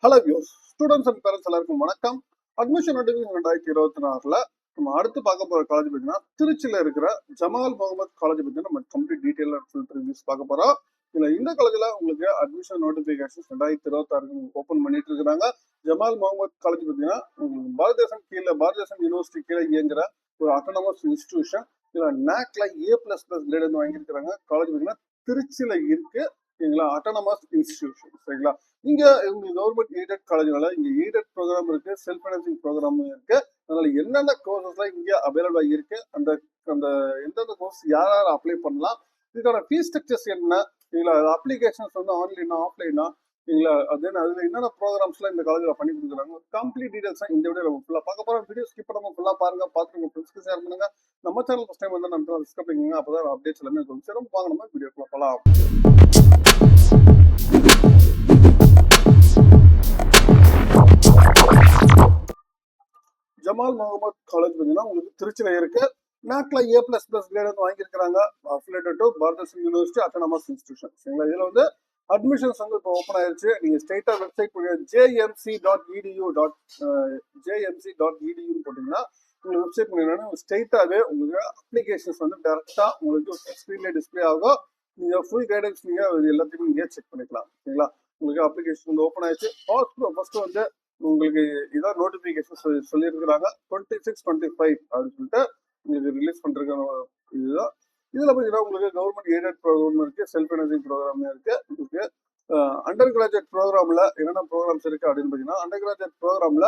Hello views, students and parents எல்லாருக்கும் வணக்கம். Admission notification 2024ல நம்ம அடுத்து பார்க்க போற காலேஜ் பார்த்தீங்கன்னா திருச்சியில இருக்கிற ஜமால் முகமது காலேஜ் பத்தி நம்ம கம்ப்ளீட் டீடைல் ரிவ்யூஸ் பார்க்க போறோம். இந்த காலேஜ்ல உங்களுக்கு அட்மிஷன் நோட்டிபிகேஷன் 2026 ஓபன் பண்ணிட்டு இருக்காங்க. ஜமால் முகமது காலேஜ் பார்த்தீங்கன்னா உங்களுக்கு பாரத தேசம் யூனிவர்சிட்டி கீழே இயங்குற ஒரு அட்டானமஸ் இன்ஸ்டிடியூஷன். இதுல நாக்ல A++ கிரேட் வந்து வாங்கியிருக்கிறாங்க. காலேஜ் பார்த்தீங்கன்னா திருச்சியில இருக்கு. சரிங்களா, அட்டானமஸ் இன்ஸ்டிடியூஷன். சரிங்களா, இங்க உங்களுக்கு கவர்மெண்ட் எய்டட் காலேஜ்னால இங்க எய்டட் ப்ரோக்ராம் இருக்கு, செல்ஃப் ஃபைனான்சிங் ப்ரோக்ராம் இருக்கு. அதனால என்னென்ன கோர்சஸ்லாம் இங்க அவைலபிளா இருக்கு, அந்த அந்த எந்தெந்த கோர்ஸ் யார் யார் அப்ளை பண்ணலாம், இதுக்கான ஃபீஸ் ஸ்ட்ரக்சர்ஸ் என்ன, இல்ல அப்ளிகேஷன்ஸ் வந்து ஆன்லைனா ஆஃப்லைனா, இல்ல அதுல என்னென்ன ப்ரோக்ராம்ஸ்லாம் இந்த காலேஜ்ல பண்ணி கொடுக்குறாங்க, கம்ப்ளீட் டீடைல்ஸ் இந்த வீடியோ நம்ம ஃபுல்லா பார்க்க போறோம். வீடியோ ஸ்கிப் பண்ணாம ஃபுல்லா பாருங்க, பார்த்து உங்க ஃப்ரெண்ட்ஸ்க்கு ஷேர் பண்ணுங்க. நம்ம சேனல் ஃபர்ஸ்ட் டைம் வந்து நம்ம சப்ஸ்கிரைப் பண்ணுங்க, அப்பதான் அப்டேட்ஸ் எல்லாமே வரும். சரி, வாங்க நம்ம வீடியோக்குள்ள போலாம். ஜமால் முகமது காலேஜ் பார்த்தீங்கன்னா உங்களுக்கு திருச்சியில இருக்கு. நாக்ல A++ கிரேட் வந்து வாங்கியிருக்கிறாங்க. அஃபிலியேட்டட் டு பாரத தேசம் யூனிவர்சிட்டி அட்டானமஸ் இன்ஸ்டிடியூஷன். சரிங்களா, இதுல வந்து அட்மிஷன்ஸ் வந்து இப்போ ஓப்பன் ஆயிருச்சு. நீங்க ஸ்ட்ரெயிட்டா வெப்சைட் jmc.edu போட்டீங்கன்னா உங்களுக்கு வெப்சைட் பண்ணிங்கன்னா ஸ்ட்ரெயிட்டாவே உங்களுக்கு அப்ளிகேஷன்ஸ் வந்து டேரக்டா உங்களுக்கு ஸ்கிரீன்ல டிஸ்பிளே ஆகும். நீங்க ஃபுல் கைடன்ஸ் நீங்க எல்லாத்தையுமே இங்கே செக் பண்ணிக்கலாம். சரிங்களா, உங்களுக்கு அப்ளிகேஷன் வந்து ஓப்பன் ஆயிடுச்சு. ஃபர்ஸ்ட் வந்து உங்களுக்கு இதான் நோட்டிபிகேஷன் சொல்லியிருக்கிறாங்க. 26-25 அப்படின்னு சொல்லிட்டு உங்களுக்கு ரிலீஸ் பண்றதுக்கான இதுதான். இதுல பாத்தீங்கன்னா உங்களுக்கு கவர்மெண்ட் எய்டட் ப்ரோக்ராம் இருக்கு, செல்ஃப் ஃபைனான்சிங் ப்ரோக்ராம் இருக்கு. உங்களுக்கு அண்டர் கிராஜுவேட் ப்ரோக்ராம்ல என்னென்ன ப்ரோக்ராம்ஸ் இருக்கு அப்படின்னு பாத்தீங்கன்னா, அண்டர் கிராஜுவேட் ப்ரோக்ராம்ல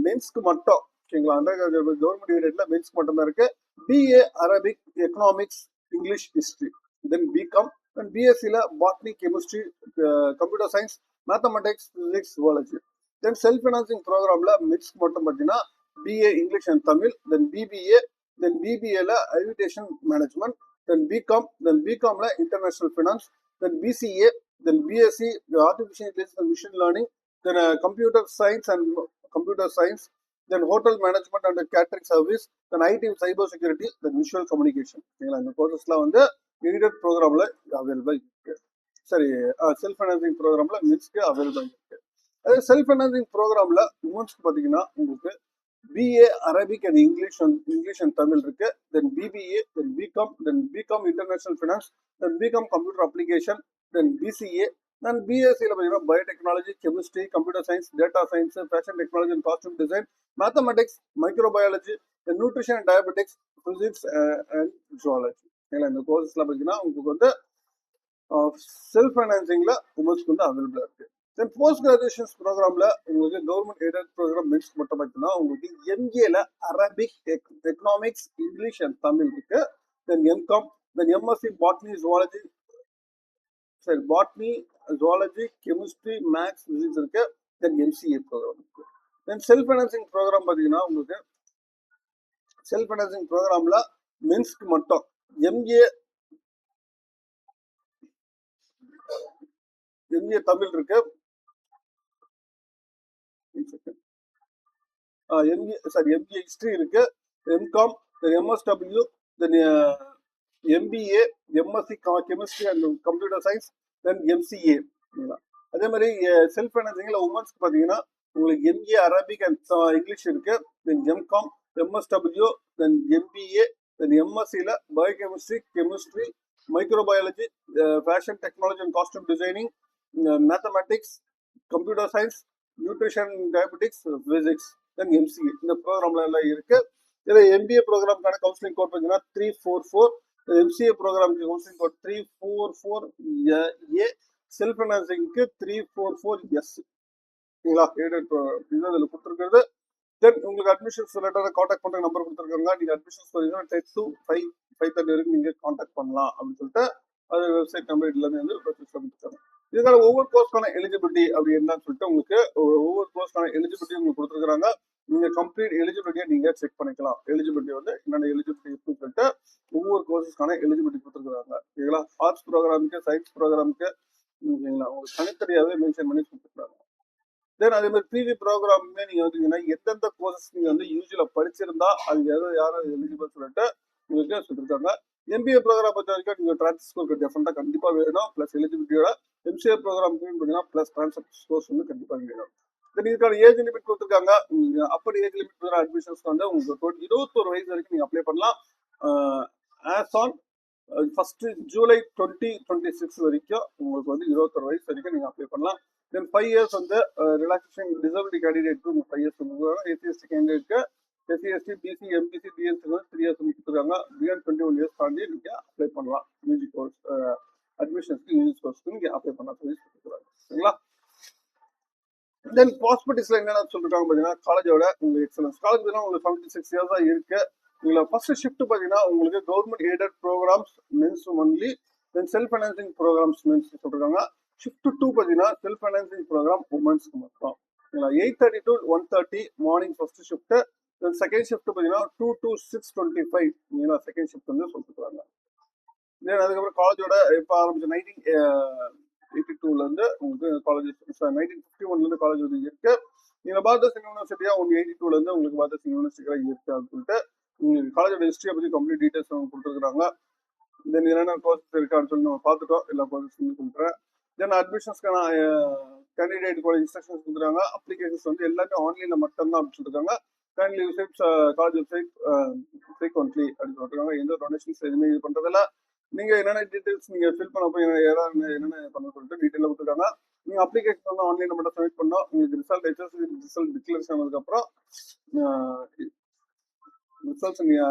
மென்ஸ்க்கு மட்டும், ஓகேங்களா, அண்டர் கிராஜுவேட் கவர்மெண்ட் எய்டட்ல மென்ஸ்க்கு மட்டும் தான் இருக்கு. BA Arabic, economics, English, history, then BCom, then BSc botany, chemistry, computer science, mathematics, physics, zoology. Then self financing ப்ரோக்ராம்ல மிக்ஸ் மட்டும் பார்த்தீங்கன்னா BA English and Tamil, then BBA, then BBAல education management, then BCom, then பிகாம்ல international finance, then BCA, then BSc artificial intelligence and machine learning, then computer science and computer science, then hotel management and catering service, then IT cyber security, then visual communication. இந்த கோர்சஸ்லாம் வந்து aided ப்ரோக்ராம்ல available இருக்கு. சரி, self financing ப்ரோக்ராம்ல மிக்ஸ்க்கு available இருக்கு. அதே self financing ப்ரோக்ராம்ல உமன்ஸ்க்கு பாத்தீங்கன்னா உங்களுக்கு BA Arabic and English and Tamil இருக்கு. Then BBA, then BCom international finance, then BCom computer application, then BCA, then BScல பாத்தீங்கன்னா biotechnology, chemistry, computer science, data science, fashion technology and costume design, mathematics, microbiology, nutrition and dietetics, physics and zoology. இந்த கோர்சஸ்லாம் பாத்தீங்கன்னா உங்களுக்கு வந்து self ஃபைனான்சிங்ல உமன்ஸ்க்கு வந்து அவைலபிளா இருக்கு. தென் போஸ்ட் கிராஜுவேஷன் ப்ரோக்ராம்ல உங்களுக்கு கவர்மெண்ட் எய்டட் ப்ரோக்ராம் மிக்ஸ் மட்டும் பார்த்தீங்கன்னா உங்களுக்கு MAல Arabic, economics, English and Tamil இருக்கு. Then MCOM, then MSc botany, zoology, சரி botany, zoology, chemistry, maths, physics இருக்கு. தென் MCA ப்ரோக்ராம் இருக்கு. தென் செல்ஃப் ஃபைனான்சிங் ப்ரோக்ராம் பார்த்தீங்கன்னா உங்களுக்கு செல்ஃப் ஃபைனான்சிங் ப்ரோக்ராம்ல மென்ஸ்க்கு மட்டும் MA தமிழ் இருக்கு. MBA ஹிஸ்டரி இருக்கு, MCOM, MSW, then MBA, MSc chemistry and computer science, then MCA. அதே மாதிரி செல்ஃப் ஃபைனான்சிங்ல உமன்ஸ்க்கு பாத்தீங்கன்னா உங்களுக்கு MA அரபிக் அண்ட் இங்கிலீஷ் இருக்கு, then MCOM, MSW, then MBA, then MScல biochemistry, chemistry, microbiology, fashion technology and costume designing, mathematics, computer science, nutrition, dietetics, physics, then MCA. இந்த ப்ரோக்ராம்ல எல்லாம் இருக்கு. இதுல MBA ப்ரோக்ராம்க்கான கவுன்சிலிங் கோட் பார்த்தீங்கன்னா 344, MCA ப்ரோக்ராமுக்கு counselling code 344A, self ஃபைனான்சிங்க்கு 344S. சரிங்களா, இதுல கொடுத்துருக்கிறது. தென் உங்களுக்கு அட்மிஷன்ஸ் ரிலேட்டட் கான்டாக்ட் பண்ற நம்பர் கொடுத்துருக்காங்க. நீங்க அட்மிஷன்ஸ் பார்த்தீங்கன்னா 10 to 5:30 வரைக்கும் நீங்க கான்டாக்ட் பண்ணலாம் அப்படின்னு சொல்லிட்டு அது வெப்சைட் நம்பர் எல்லாமே வந்து கொடுத்துருக்காங்க. இதனால ஒவ்வொரு கோர்ஸ்க்கான எலிஜிபிலிட்டி அப்படி என்னன்னு சொல்லிட்டு உங்களுக்கு ஒவ்வொரு கோர்ஸ்க்கான எலிஜிபிலிட்டி உங்களுக்கு கொடுத்துருக்காங்க. நீங்க கம்ப்ளீட் எலிஜிபிலிட்டியை நீங்க செக் பண்ணிக்கலாம். எலிஜிபிலிட்டி வந்து என்னென்ன எலிஜிபிலிட்டி இருக்குன்னு சொல்லிட்டு ஒவ்வொரு கோர்ஸஸ்க்கான எலிஜிபிலிட்டி கொடுத்துருக்காங்க. சரிங்களா, ஆர்ட்ஸ் ப்ரோக்ராமுக்கு, சயின்ஸ் ப்ரோக்ராமுக்கு உங்களுக்கு தனித்தனியாவே மென்ஷன் பண்ணி கொடுத்துருக்காங்க. தென் அதே மாதிரி PG ப்ரோக்ராமுமே நீங்க வந்தீங்கன்னா எந்தெந்த கோர்சஸ் நீங்க வந்து யூஜில படிச்சிருந்தா அது யாரும் எலிஜிபிள் சொல்லிட்டு உங்களுக்கு சொல்லிருக்காங்க. எம்பிஏ ப்ரோக்ராம் பொறுத்த வரைக்கும் நீங்கள் ட்ரான்ஸ்ஃபர் ஸ்கோர் டெஃபரெண்டாக கண்டிப்பாக வேணும். ப்ளஸ் எலிஜிபிலிட்டியோட எம்சிஏ ப்ரோக்ராமுக்கு பார்த்தீங்கன்னா ப்ளஸ் ட்ரான்ஸ்ஃபர் ஸ்கோர்ஸ் வந்து கண்டிப்பாக வேணும். தென் இதுக்கான ஏஜ் லிமிட் கொடுத்துருக்காங்க. அப்படி ஏஜ் லிமிட் அட்மிஷன்ஸ் வந்து உங்களுக்கு 21 வயசு வரைக்கும் நீங்கள் அப்ளை பண்ணலாம். ஆஸ் ஆன் ஃபர்ஸ்ட் ஜூலை 2026 வரைக்கும் உங்களுக்கு வந்து 21 வயசு வரைக்கும் நீங்கள் அப்ளை பண்ணலாம். தென் 5 இயர்ஸ் வந்து ரிலாக்ஸேஷன் டிசபிலிட்டி கேண்டிடேட்க்கு 5 இயர்ஸ் வந்து ஏசிஎஸ்டி கேண்டிடேட்க்கு SC ST BC MBC DSC 3 years கொடுத்துருக்காங்க. பியாண்ட் 21 இயர்ஸ் தாண்டி நீங்கள் அப்ளை பண்ணலாம். யூஜி கோர்ஸ் அட்மிஷன்ஸ்க்கு யூஜி கோர்ஸ்க்கு நீங்கள் அப்ளை பண்ணலாம் சொல்லி கொடுத்துருக்காங்க. சரிங்களா? தென் பாசிபிலிட்டிஸ்ல என்னென்ன சொல்லிருக்காங்க பார்த்தீங்கன்னா காலேஜோட உங்களுக்கு எக்ஸலன்ஸ் காலேஜ் பார்த்தீங்கன்னா உங்களுக்கு 76 இயர்ஸ் தான் இருக்கு. இதுல ஃபர்ஸ்ட் ஷிஃப்ட் பார்த்தீங்கன்னா உங்களுக்கு government aided programmes mens only, then self financing programmes mens சொல்லிருக்காங்க. ஷிஃப்ட் 2 பார்த்தீங்கன்னா செல்ஃப் ஃபைனான்சிங் ப்ரோக்ராம் உமன்ஸ்க்கு மட்டும். 8:30 to 1:30 morning first shift. Then second shift பார்த்தீங்கன்னா 2 to 6:25 செகண்ட் ஷிஃப்ட் வந்து சொல்லிருக்காங்க. தென் அதுக்கப்புறம் காலேஜோட இப்போ ஆரம்பிச்ச 1982 இருந்து உங்களுக்கு காலேஜ் 1951 இருந்து காலேஜ் வந்து இருக்கு. நீங்க பாரத சிங் யூனிவர்சிட்டியா 182 இருந்து உங்களுக்கு பாரத சிங் யூனிவர்சிட்டியா இருக்கு அப்படின்னு சொல்லிட்டு உங்களுக்கு காலேஜோட ஹிஸ்டரியை பத்தி கம்ப்ளீட் டீடைல்ஸ் கொடுத்துருக்காங்க. தென் என்னென்ன கோர்சஸ் இருக்கான்னு சொல்லி நம்ம பார்த்துட்டோம். எல்லா கோர்சஸ் கொடுக்குறேன். தென் அட்மிஷன்ஸ்க்கான கேண்டிடேட்டுக்கு இன்ஸ்ட்ரக்ஷன்ஸ் கொடுக்குறாங்க. அப்ளிகேஷன்ஸ் வந்து எல்லாமே ஆன்லைன்ல மட்டும்தான் அப்படின்னு சொல்லிருக்காங்க. Kindly visit college website frequently அப்படின்னு சொல்லிருக்காங்க. எந்த டொனேஷன்ஸ் எதுவுமே இது பண்றதில்ல. நீங்க என்னென்ன டீடைல்ஸ் நீங்க ஃபில் பண்ண போய் என்னென்ன பண்ண சொல்லிட்டு டீடைலா கொடுத்துருக்காங்க. நீங்க அப்ளிகேஷன் வந்து ஆன்லைன்ல மட்டும் சப்மிட் பண்ணோம். உங்களுக்கு ரிசல்ட் டிக்ளேர் ஆனதுக்கு அப்புறம் ரிசல்ட்ஸ் நீங்க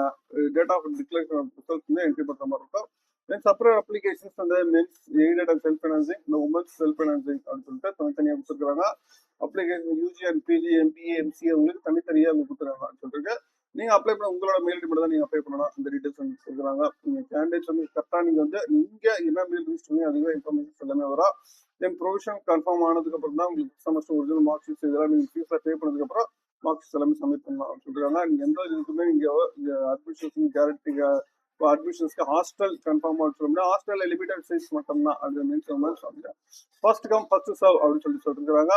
டேட் ஆஃப் டிக்ளரேஷன் ரிசல்ட்ஸ் வந்து என்ட்ரி பண்ற மாதிரி இருக்கும். தென் செப்பரேட் அப்ளிகேஷன்ஸ் வந்து mens aided and self financing, இந்த உமன்ஸ் செல்ஃப் ஃபைனான்சிங் அப்படின்னு சொல்லிட்டு தனித்தனியாக கொடுத்துருக்காங்க. Application UG and PG MBA MCA உங்களுக்கு தனித்தனியாக அவங்க கொடுத்துருக்காங்க சொல்லிட்டு நீங்க அப்ளை பண்ண உங்களோட மெயில் ஐடி மட்டும் தான் நீங்க அப்ளை பண்ணலாம். இந்த டீடைல்ஸ் வந்து கொடுக்குறாங்க. நீங்க கேண்டிடேட்ஸ் வந்து கரெக்டாக நீங்க வந்து நீங்க என்ன மெயில் யூஸ் பண்ணி அதுவே இன்ஃபர்மேஷன் எல்லாமே வரும். தென் ப்ரொவிஷன் கன்ஃபார்ம் ஆனதுக்கு அப்புறம் தான் உங்களுக்கு செமஸ்டர் ஒரிஜினல் மார்க் ஷீட்ஸ் இதெல்லாம் நீங்க ஃபீஸில் பே பண்ணதுக்கு அப்புறம் மார்க் ஷீட்ஸ் எல்லாமே சப்மிட் பண்ணலாம் சொல்லிருக்காங்க. நீங்க எந்த இதுக்குமே நீங்க அட்மிஷன்ஸ் கேரண்டி அட்மிஷன்ஸ்க்கு ஹாஸ்டல் கன்ஃபார்ம் சொல்லணும்னா ஹாஸ்டல்ல லிமிடெட் சீட்ஸ் மட்டும் தான் அது மீன்ஸ் சொல்லிட்டேன். ஃபர்ஸ்ட் கம் ஃபர்ஸ்ட் சர்வ் அப்படின்னு சொல்லிருக்காங்க.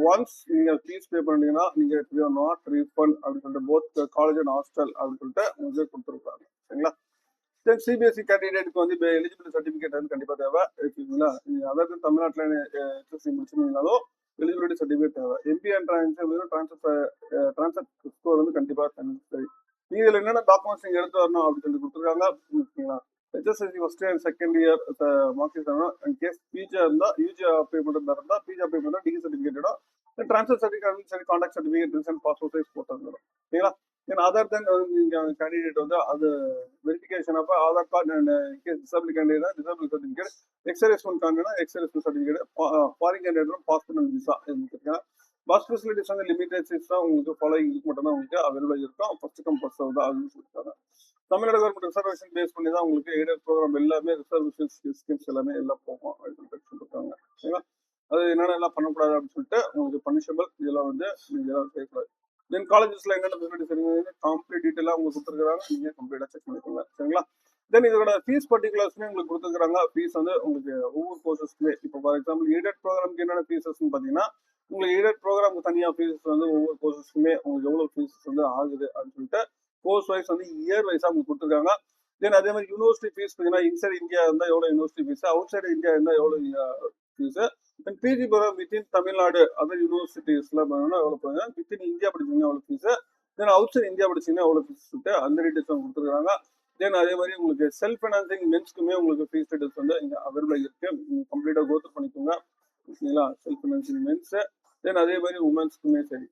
ஒன்ஸ் நீங்க ஃபீஸ் பே பண்ணீங்கன்னா நீங்க நாட் ரீஃபண்ட் அப்படின்னு சொல்லிட்டு போத் காலேஜ் அண்ட் ஹாஸ்டல் அப்படின்னு சொல்லிட்டு உங்களுக்கு கொடுத்துருக்காங்க. சரிங்களா? தென் சிபிஎஸ்சி கேண்டிடேட்டுக்கு வந்து எலிஜிபிலிட்டி சர்டிஃபிகேட் வந்து கண்டிப்பாக தேவை இருக்குங்களா? நீங்க அதாவது தமிழ்நாட்டில் HSC முடிச்சிருந்தீங்கனாலும் எலிஜிபிலிட்டி சர்டிஃபிகேட் தேவை. எம்பிஏ ட்ரான்ஸ்ஃபர் ஸ்கோர் வந்து கண்டிப்பாக சரி. நீங்க இதுல என்னென்ன டாக்குமெண்ட்ஸ் நீங்க எடுத்து வரணும் அப்படின்னு சொல்லி கொடுத்துருக்காங்க. ஓகேங்களா? HSC first and second year mark sheet தரணும். இன் கேஸ் பிஜி இருந்தா யூஜி அப்ளை பண்ணுறதா இருந்தா பிஜி அப்ளை பண்ணா டிகிரி சர்டிஃபிகேட்டோட ட்ரான்ஸ்ஃபர் சர்டிஃபிகேட் சரி contact certificate recent passport size photo வந்துடும். ஓகேங்களா? தென் அதர் தென் நீங்க கேண்டிடேட் வந்து அது வெரிஃபிகேஷன் அப்போ Aadhaar card and disable candidate disable certificate எக்ஸரேஸ்மெண்ட் காண்டினா எக்ஸரேஸ்மெண்ட் certificate foreign candidate passport and visa இருக்கீங்க. பஸ் ஃபெசிலிட்டிஸ் வந்து லிமிடெட் சீட்ஸ் தான் உங்களுக்கு ஃபாலோயிங் இதுக்கு மட்டும் தான் உங்களுக்கு அவைலபிள் இருக்கும். ஃபர்ஸ்ட் கம் ஃபர்ஸ்ட் சர்வ் தான் அப்படின்னு சொல்லியிருக்காங்க. தமிழ்நாடு கவர்மெண்ட் ரிசர்வேஷன் பேஸ் பண்ணி தான் உங்களுக்கு எய்டட் ப்ரோக்ராம் எல்லாமே ரிசர்வேஷன் ஸ்கீம்ஸ் எல்லாமே எல்லாம் போகும் அப்படின்னு சொல்லியிருக்காங்க. ஓகேங்களா? அது என்னென்ன எல்லாம் பண்ணக்கூடாது அப்படின்னு சொல்லிட்டு உங்களுக்கு பனிஷபிள் இதெல்லாம் வந்து நீங்க எல்லாம் செய்யக்கூடாது. தென் காலேஜஸ்ல என்னென்ன ஃபெசிலிட்டிஸ் கம்ப்ளீட் டீட்டெயிலாக உங்களுக்கு கொடுத்துருக்காங்க. நீங்க கம்ப்ளீட்டாக செக் பண்ணிக்கோங்க. சரிங்களா? தென் இதோட ஃபீஸ் பர்டிகுலர்ஸ்மே உங்களுக்கு கொடுத்துருக்காங்க. ஃபீஸ் வந்து உங்களுக்கு ஒவ்வொரு கோர்சஸ்க்குமே இப்போ ஃபார் எக்ஸாம்பிள் எய்டட் ப்ரோக்ராமுக்கு என்னென்ன ஃபீஸஸ்ன்னு பார்த்தீங்கன்னா உங்களுக்கு எய்டட் ப்ரோக்ராமுக்கு தனியாக ஃபீஸ் வந்து ஒவ்வொரு கோர்சஸ்க்குமே உங்களுக்கு எவ்வளோ ஃபீஸ் வந்து ஆகுது அப்படின்னு சொல்லிட்டு கோர்ஸ் வைஸ் வந்து இயர் வைஸாக உங்களுக்கு கொடுத்துருக்காங்க. தென் அதே மாதிரி யூனிவர்சிட்டி ஃபீஸ் பார்த்தீங்கன்னா இன்சைட் இந்தியா இருந்தால் எவ்வளோ university fees, outside India இருந்தால் எவ்வளோ fees, then PG program within Tamil Nadu other யூனிவர்சிட்டிஸ்ல எவ்வளோ போகுது, வித்தின் இந்தியா படிச்சீங்கன்னா எவ்வளோ fees, then outside India படிச்சீங்கன்னா எவ்வளோ ஃபீஸ் சொல்லிட்டு அந்த டீடைல்ஸ் கொடுத்துருக்காங்க. தென் அதே மாதிரி உங்களுக்கு செல்ஃப் ஃபைனான்சிங் மென்ஸ்க்குமே உங்களுக்கு ஃபீஸ் டீடைல்ஸ் வந்து இங்கே அவைலபிள் இருக்கு. கம்ப்ளீட்டாக கோத்ரூ பண்ணிக்கோங்க. ஓகேங்களா? செல்ஃப் ஃபைனான்சிங் மென்ஸ் தென் அதே மாதிரி உமன்ஸ்க்குமே சரி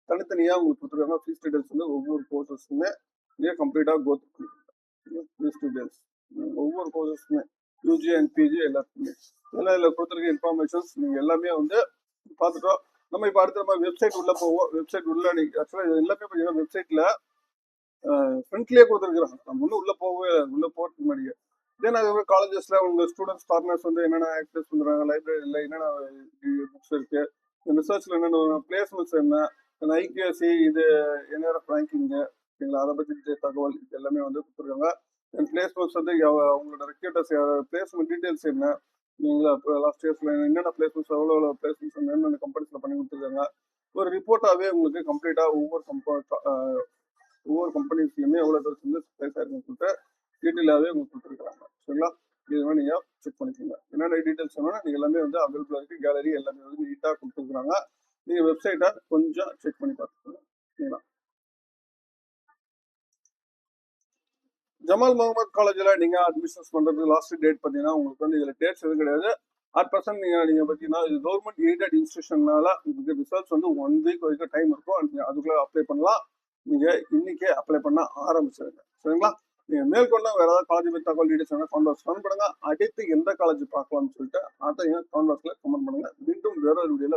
தனித்தனியாக உங்களுக்கு கொடுத்துருக்காங்க. ஃபீஸ் டீடைல்ஸ் வந்து ஒவ்வொரு கோர்சஸ்க்குமே நீங்கள் கம்ப்ளீட்டாக கோத்ரூ பண்ணிக்கோங்க. ஃபீஸ் டீடைல்ஸ் ஒவ்வொரு கோர்சஸ்க்குமே யூஜி அண்ட் பிஜி எல்லாத்துக்குமே இதெல்லாம் இதில் கொடுத்துருக்க இன்ஃபர்மேஷன்ஸ் நீங்கள் எல்லாமே வந்து பார்த்துட்டோம். நம்ம இப்போ அடுத்த நம்ம வெப்சைட் உள்ள போவோம். வெப்சைட் உள்ள நீங்கள் ஆக்சுவலாக இது எல்லாமே பார்த்தீங்கன்னா வெப்சைட்டில் ஃப்ரண்ட்லேயே கொடுத்துருக்குறாங்க. நம்ம ஒன்றும் உள்ள போகிறதுக்கு முன்னாடியே தென் அதுக்கப்புறம் காலேஜஸ்ல உங்க ஸ்டூடெண்ட்ஸ் பார்ட்னர்ஸ் வந்து என்னென்ன ஆக்டிவிஸ் பண்றாங்க, லைப்ரரியில் என்னென்ன புக்ஸ் இருக்கு, ரிசர்ச்ல என்னென்ன பிளேஸ்மெண்ட்ஸ் என்ன, ஐபிஎஸ்சி இது என்ஆர்எஃப் ரேங்கிங்கு ஓகேங்களா, அதை பற்றி தகவல் எல்லாமே வந்து கொடுத்துருக்காங்க. பிளேஸ்மெண்ட்ஸ் வந்து அவங்களோட ரெக்ரூட்டர்ஸ் பிளேஸ்மெண்ட் டீடைல்ஸ் என்ன நீங்களா இப்போ லாஸ்ட் இயர்ஸ்ல என்னென்ன பிளேஸ்மெண்ட்ஸ் எவ்வளோ பிளேஸ்மெண்ட்ஸ் என்னென்ன கம்பெனிஸ்ல பண்ணி கொடுத்துருக்காங்க ஒரு ரிப்போர்ட்டாகவே உங்களுக்கு கம்ப்ளீட்டாக ஒவ்வொரு கம்பெனிஸ்லையுமே எவ்வளோ பேர் வந்து பிளேஸ் ஆயிருக்குன்னு சொல்லிட்டு டீட்டெயிலாகவே உங்களுக்கு கொடுத்துருக்காங்க. சரிங்களா? இது மாதிரி நீங்க செக் பண்ணிக்கோங்க. என்னென்ன டீட்டெயில்ஸ் வேணும்னா நீங்க எல்லாமே வந்து அவைலபிளா இருக்கு. கேலரி எல்லாமே வந்து நீட்டா கொடுத்துருக்காங்க. நீங்க வெப்சைட்டை கொஞ்சம் செக் பண்ணி பார்த்துக்கோங்க. சரிங்களா? ஜமால் முகமது காலேஜ்ல நீங்க அட்மிஷன்ஸ் பண்றது லாஸ்ட் டேட் பாத்தீங்கன்னா உங்களுக்கு வந்து இதுல டேட்ஸ் எதுவும் கிடையாது. அட் பர்சன்ட் நீங்க பாத்தீங்கன்னா இது கவர்மெண்ட் எய்டட் இன்ஸ்டியூஷன்னால உங்களுக்கு ரிசல்ட்ஸ் வந்து 1 வீக் வரைக்கும் டைம் இருக்கும். நீங்க அதுக்குள்ள அப்ளை பண்ணலாம். நீங்க இன்னைக்கே அப்ளை பண்ண ஆரம்பிச்சிருங்க. சரிங்களா? நீங்க மேற்கொண்டு வேற ஏதாவது காலேஜ் பத்தி தகவல் டீடைல்ஸ் வேணா கமெண்ட் பண்ணுங்க. அடுத்து எந்த காலேஜ் பார்க்கலாம்னு சொல்லிட்டு அதையும் கமெண்ட் பாக்ஸ்ல கமெண்ட் பண்ணுங்க. மீண்டும் வேற ஒரு வீடியோல